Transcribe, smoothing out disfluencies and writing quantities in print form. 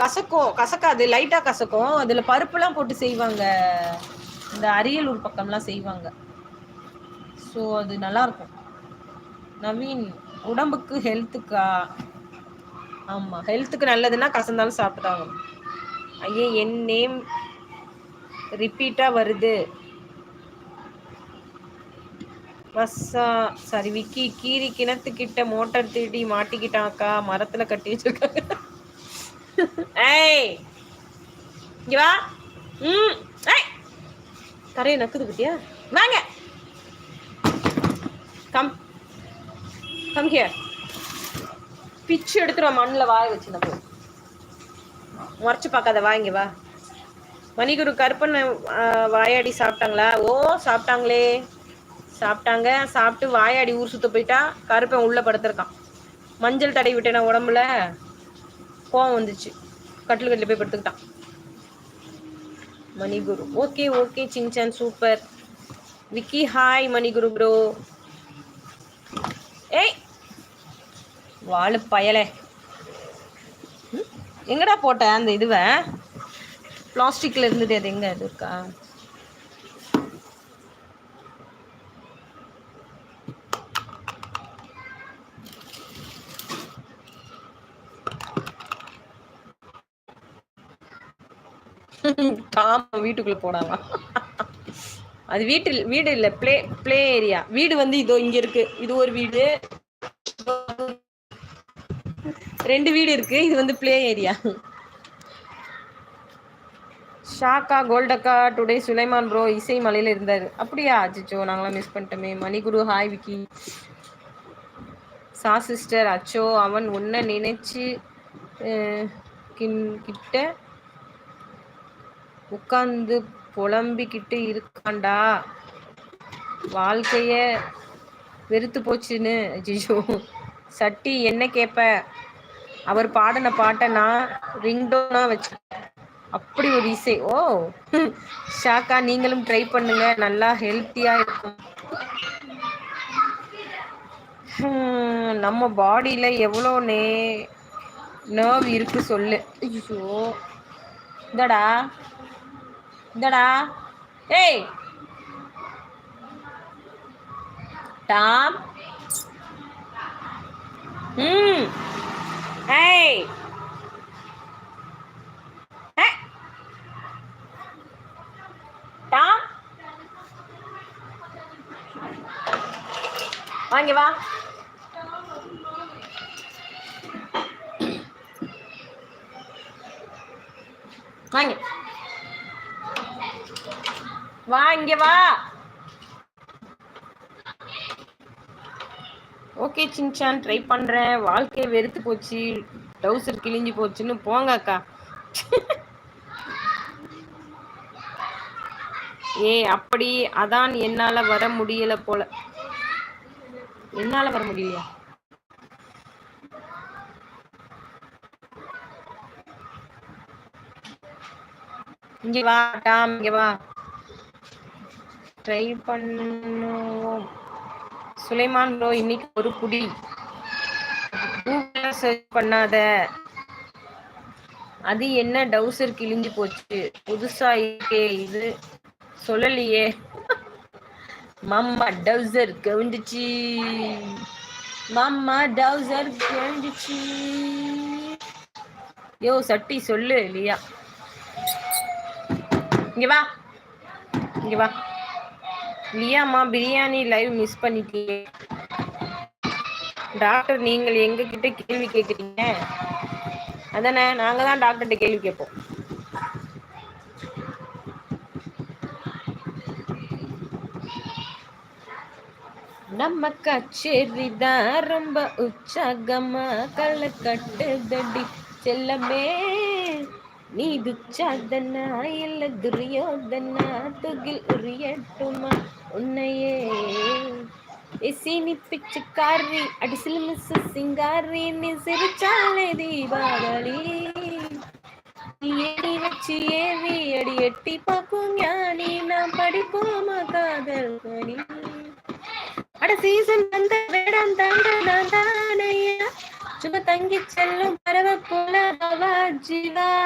கசக்கும், கசக்காது, லைட்டா கசக்கும். அதுல பருப்புலாம் போட்டு செய்வாங்க. இந்த அரியலூர் பக்கம்லாம் செய்வாங்க. ஸோ அது நல்லா இருக்கும். நவீன், உடம்புக்கு ஹெல்த்துக்கா? ஆமா, ஹெல்த்துக்கு நல்லதுன்னா கசந்தாலும் சாப்பிட்டுதான் ஆகணும். ஐயே, என் நேம் ரிப்பீட்டா வருது. சாரி விக்கி, கீரி கிணத்துக்கிட்ட மோட்டார் திருடி மாட்டிக்கிட்டாக்கா, மரத்துல கட்டி வச்சிருக்காங்க. ஏய் இங்க வா. ஏய் கரையை நக்குது பத்தியா? வாங்க, கம் கம் ஹியர். பிச்சு எடுத்துருவா, மண்ணில் வாய வச்சு நம்ம முறைச்சு பார்க்காத. வாங்க வா. மணிகுரு, கருப்பன் வாயாடி சாப்பிட்டாங்களா? ஓ சாப்பிட்டாங்களே, சாப்பிட்டாங்க. சாப்பிட்டு வாயாடி ஊர் சுத்த போயிட்டா. கருப்பன் உள்ள படுத்திருக்கான். மஞ்சள் தடவி விட்டேன் உடம்புல. கோவம் வந்துச்சு, கட்டில் போய் படுத்துக்கிட்டான் மணிகுரு. ஓகே ஓகே சிங்சான், super. Vicky hi Maniguru bro. ஏய் வாழு பயலே, எங்கடா போட்ட அந்த இதுவை? பிளாஸ்டிக்ல இருந்தது, அது எங்க இது இருக்கா? காம வீட்டுக்குள்ள போடாமா? அது வீடு இல்ல, பிளே ஏரியா. வீடு வந்து இதோ இங்க இருக்கு. இது ஒரு வீடு, 2 வீடு இருக்கு. இது வந்து பிளே ஏரியா. ஷாக்கா கோல்டக்கா டுடே சுலைமான் ப்ரோ இசை மலையில இருந்தாரு. அப்படியா? அச்சோ, நாங்களாம் மிஸ் பண்ணிட்டோமே. மணிகுரு ஹாய் விக்கி. சிஸ்டர், அச்சோ அவன் உன்னை நினைச்சு கிட்ட உட்கார்ந்து புலம்பிக்கிட்டு இருக்காண்டா, வாழ்க்கைய வெறுத்து போச்சுன்னு. அஜிஜோ சட்டி, என்ன கேப்ப? அவர் பாடின பாட்டை நான் ரிங்டோனா வச்சு. அப்படி ஒரு இசை. ஓ ஷாக்கா, நீங்களும் ட்ரை பண்ணுங்க, நல்லா ஹெல்த்தியா இருக்கும். நம்ம பாடியில எவ்வளோ நர்வ் இருக்கு சொல்லு. ஐயோ இந்தடா இந்தடா. ஏய் டாம். ஏய் டாம், வாங்க வா. வாங்க வா, இங்க வா. ஓகே சின்சான், ட்ரை பண்றேன். வாழ்க்கை வெறுத்து போச்சு, டவுசர் கிழிஞ்சு போச்சுன்னு போங்க அக்கா. ஏ அப்படி, அதான் என்னால வர முடியல போல. என்னால வர முடியலையா? இங்க வா டாம், இங்க வா. ட்ரை பண்ணுவோம். சுலைமான் ப்ரோ, இன்னைக்கு ஒரு புடி. கூகுள்ல சர்ச் பண்ணாத. அது என்ன டவுசர் கிழிஞ்சு போச்சு, புதுசா இருக்கே இது, சொல்லலையே. மாமா டவுசர் கவுந்துச்சு, மாமா டவுசர் கவுந்துச்சு. யோ சட்டி சொல்லு இல்லையா? இங்க வா, இங்க வா. லியாமா, பிரியாணி லைவ் மிஸ் பண்ணிட்டீங்க. டாக்டர், நீங்கள் எங்க கிட்ட கேள்வி கேட்குறீங்க அதானே? நாங்க தான் டாக்டர்கிட்ட கேள்வி கேட்போம். நம்ம கச்சேரிதான் ரொம்ப உற்சாகமா களை கட்டுதடி செல்லமே. நீ துச்சாதனா இல்ல துரியோதனா, துகில் உரியட்டுமா உன்னையே. சீனி பிச்சுக்காரி அடிசில் மிஸ் சிங்காரி, நீ சிரிச்சாலே தீபாவளி. ஏறி வச்சு ஏவி அடி எட்டி பார்க்கும் ஞானி, நான் படிப்போமா காதல் கனி. அட சீசன் வந்த வேடம் தாண்ட நான் தானையா, சும்மா தங்கி செல்லும் பறவை போல சிவா